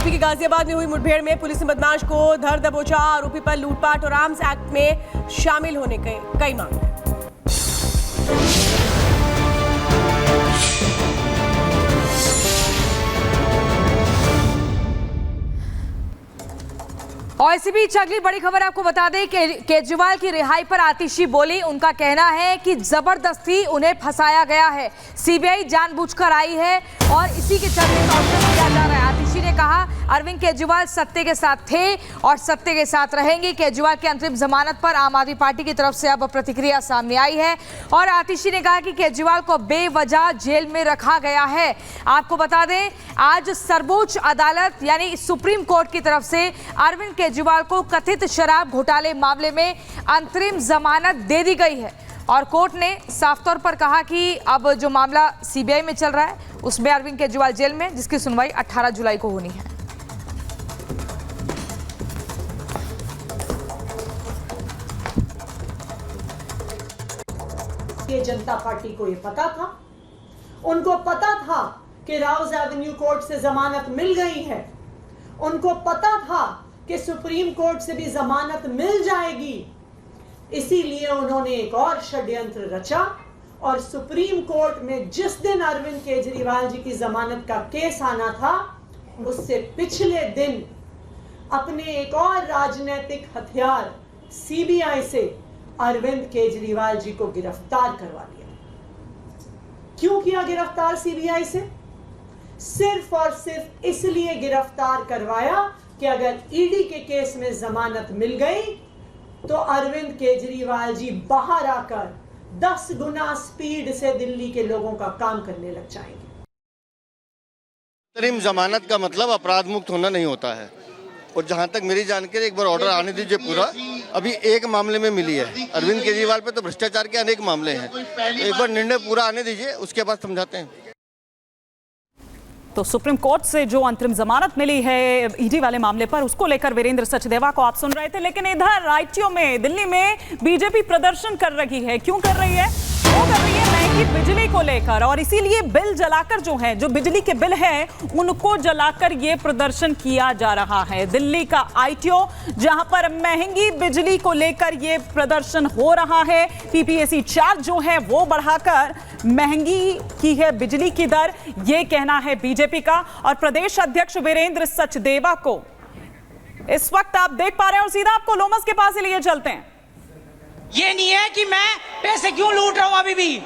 UP के गाजियाबाद में हुई मुठभेड़ में पुलिस ने बदमाश को धर दबोचा। आरोपी पर लूटपाट और आर्म्स एक्ट में शामिल होने के कई मामले। और इसी बीच अगली बड़ी खबर आपको बता दें कि केजरीवाल की रिहाई पर आतिशी बोली। उनका कहना है कि जबरदस्ती उन्हें फंसाया गया है, सीबीआई जानबूझकर आई है और इसी के चलते काउंटर किया जा रहा है। आतिशी ने कहा अरविंद केजरीवाल सत्य के साथ थे और सत्य के साथ रहेंगे। केजरीवाल की अंतरिम जमानत पर आम आदमी पार्टी की तरफ से अब प्रतिक्रिया सामने आई है और आतिशी ने कहा कि केजरीवाल को बेवजह जेल में रखा गया है। आपको बता दें आज सर्वोच्च अदालत यानी सुप्रीम कोर्ट की तरफ से अरविंद केजरीवाल को कथित शराब घोटाले मामले में अंतरिम जमानत दे दी गई है और कोर्ट ने साफ तौर पर कहा कि अब जो मामला सीबीआई में चल रहा है उसमें अरविंद केजरीवाल जेल में, जिसकी सुनवाई 18 जुलाई को होनी है। भारतीय जनता पार्टी को यह पता था, उनको पता था कि राउज एवेन्यू कोर्ट से जमानत मिल गई है, उनको पता था कि सुप्रीम कोर्ट से भी जमानत मिल जाएगी। इसीलिए उन्होंने एक और षड्यंत्र रचा और सुप्रीम कोर्ट में जिस दिन अरविंद केजरीवाल जी की जमानत का केस आना था उससे पिछले दिन अपने एक और राजनीतिक हथियार सीबीआई से अरविंद केजरीवाल जी को गिरफ्तार करवा लिया। क्यों किया गिरफ्तार सीबीआई से? सिर्फ और सिर्फ इसलिए गिरफ्तार करवाया कि अगर ईडी के केस में जमानत मिल गई तो अरविंद केजरीवाल जी बाहर आकर 10 गुना स्पीड से दिल्ली के लोगों का काम करने लग जाएंगे। अंतरिम जमानत का मतलब अपराध मुक्त होना नहीं होता है और जहां तक मेरी जानकारी एक बार ऑर्डर आने दीजिए पूरा। अभी एक मामले में मिली है, अरविंद केजरीवाल पे तो भ्रष्टाचार के अनेक मामले हैं। एक बार निर्णय पूरा आने दीजिए, उसके बाद समझाते हैं। तो सुप्रीम कोर्ट से जो अंतरिम जमानत मिली है ईडी वाले मामले पर, उसको लेकर वीरेंद्र सचदेवा को आप सुन रहे थे। लेकिन इधर आईटीओ में दिल्ली में बीजेपी प्रदर्शन कर रही है। क्यों कर रही है? वो कर रही है महंगी बिजली को लेकर और इसीलिए बिल जलाकर जो बिजली के बिल है उनको जलाकर ये प्रदर्शन किया जा रहा है। दिल्ली का आईटीओ जहां पर महंगी बिजली को लेकर ये प्रदर्शन हो रहा है। पीपीएसी चार्ज जो है वो बढ़ाकर महंगी की है बिजली की दर, ये कहना है बीजेपी का। और प्रदेश अध्यक्ष वीरेंद्र सचदेवा को इस वक्त आप देख पा रहे हैं और सीधा आपको लोमस के पास ही लिए चलते हैं। ये नहीं है कि मैं पैसे क्यों लूट रहा हूं, अभी भी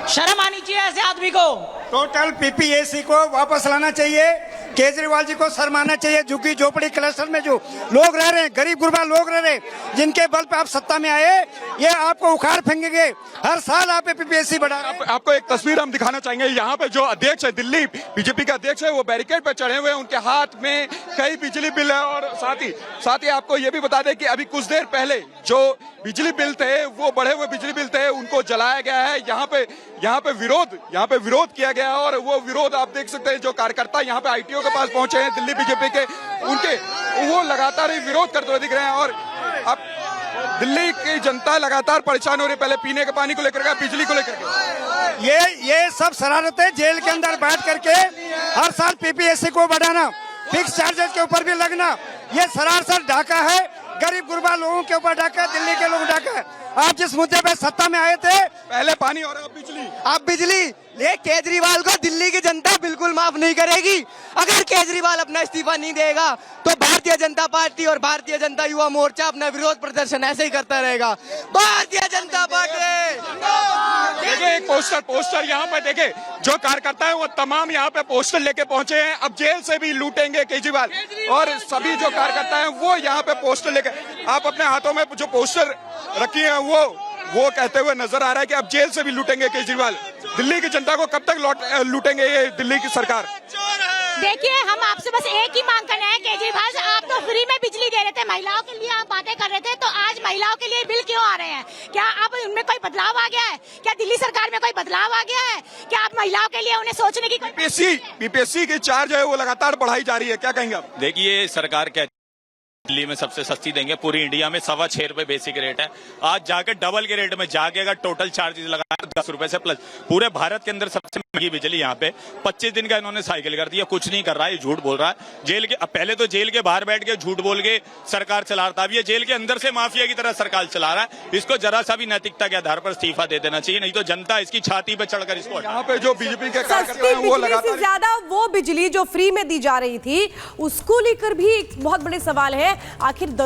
शर्म आनी चाहिए ऐसे आदमी को। टोटल पीपीएसी को वापस लाना चाहिए, केजरीवाल जी को शर्माना चाहिए। झुग्गी झोपड़ी क्लस्टर में जो लोग रह रहे हैं, गरीब गुरबा लोग रह रहे हैं, जिनके बल पे आप सत्ता में आए, ये आपको उखाड़ फेंकेंगे। हर साल आप पीपीएसी बढ़ा रहे हैं। आपको एक तस्वीर हम दिखाना चाहेंगे। यहाँ पे जो अध्यक्ष है, दिल्ली बीजेपी का अध्यक्ष है, वो बैरिकेड पे चढ़े हुए हैं। उनके हाथ में कई बिजली बिल है और साथ ही आपको ये भी बता दें कि अभी कुछ देर पहले जो बिजली बिल थे, वो बढ़े हुए बिजली बिल थे, उनको जलाया गया है। यहाँ पे विरोध किया गया और वो विरोध आप देख सकते हैं। जो कार्यकर्ता यहाँ पे आईटीओ के पास पहुंचे हैं दिल्ली बीजेपी के, वो लगातार ही विरोध करते हुए दिख रहे हैं। और अब दिल्ली की जनता लगातार परेशान हो रही है, पहले पीने के पानी को लेकर के, बिजली को लेकर के। ये सब शरारतें जेल के अंदर बैठ करके हर साल पीपीएससी को बढ़ाना, फिक्स चार्जेस के ऊपर भी लगना, ये सरासर डाका है। गरीब गुरबा लोगों के ऊपर डाका, दिल्ली के लोग डाका है। आप जिस मुद्दे पे सत्ता में आए थे, पहले पानी और अब बिजली, ये केजरीवाल को दिल्ली की जनता बिल्कुल माफ नहीं करेगी। अगर केजरीवाल अपना इस्तीफा नहीं देगा तो भारतीय जनता पार्टी और भारतीय जनता युवा मोर्चा अपना विरोध प्रदर्शन ऐसे ही करता रहेगा। भारतीय जनता पार्टी देखिए, एक पोस्टर यहाँ पे देखे, जो कार्यकर्ता है वो तमाम यहाँ पे पोस्टर लेके पहुंचे हैं। अब जेल से भी लूटेंगे केजरीवाल और सभी जो कार्यकर्ता हैं वो यहाँ पे पोस्टर लेके, आप अपने हाथों में जो पोस्टर रखी है वो कहते हुए नजर आ रहा है कि अब जेल से भी लूटेंगे केजरीवाल। दिल्ली की जनता को कब तक लूटेंगे ये दिल्ली की सरकार? देखिए, हम आपसे बस एक ही मांग करना है, केजरीवाल आप तो फ्री में बिजली दे रहे थे, महिलाओं के लिए आप बातें कर रहे थे, तो आज महिलाओं के लिए बिल क्यों आ रहे हैं? क्या अब उनमें कोई बदलाव आ गया है? क्या दिल्ली सरकार में कोई बदलाव आ गया है? क्या आप महिलाओं के लिए उन्हें सोचने की पीपीएससी की चार्ज है वो लगातार बढ़ाई जा रही है, क्या कहेंगे आप? देखिए, सरकार क्या दिल्ली में सबसे सस्ती देंगे, पूरी इंडिया में 6.25 रुपए बेसिक रेट है। आज जाकर डबल के रेट में जाके अगर टोटल चार्जेस लगाए 10 रुपए से प्लस, पूरे भारत के अंदर सबसे महंगी बिजली यहाँ पे 25 दिन का इन्होंने साइकिल कर दिया। कुछ नहीं कर रहा है, झूठ बोल रहा है। जेल के पहले तो जेल के बाहर बैठ के झूठ बोल के सरकार चला रहा था, अब ये जेल के अंदर से माफिया की तरह सरकार चला रहा है। इसको जरा सा भी नैतिकता के आधार पर इस्तीफा दे देना चाहिए, नहीं तो जनता इसकी छाती पे चढ़कर इसको यहाँ पे जो बीजेपी के कार्यकर्ता सस्ती हैं वो बिजली से लगातार ज्यादा वो बिजली जो फ्री में दी जा रही थी उसको लेकर भी एक बहुत बड़े सवाल है। आखिर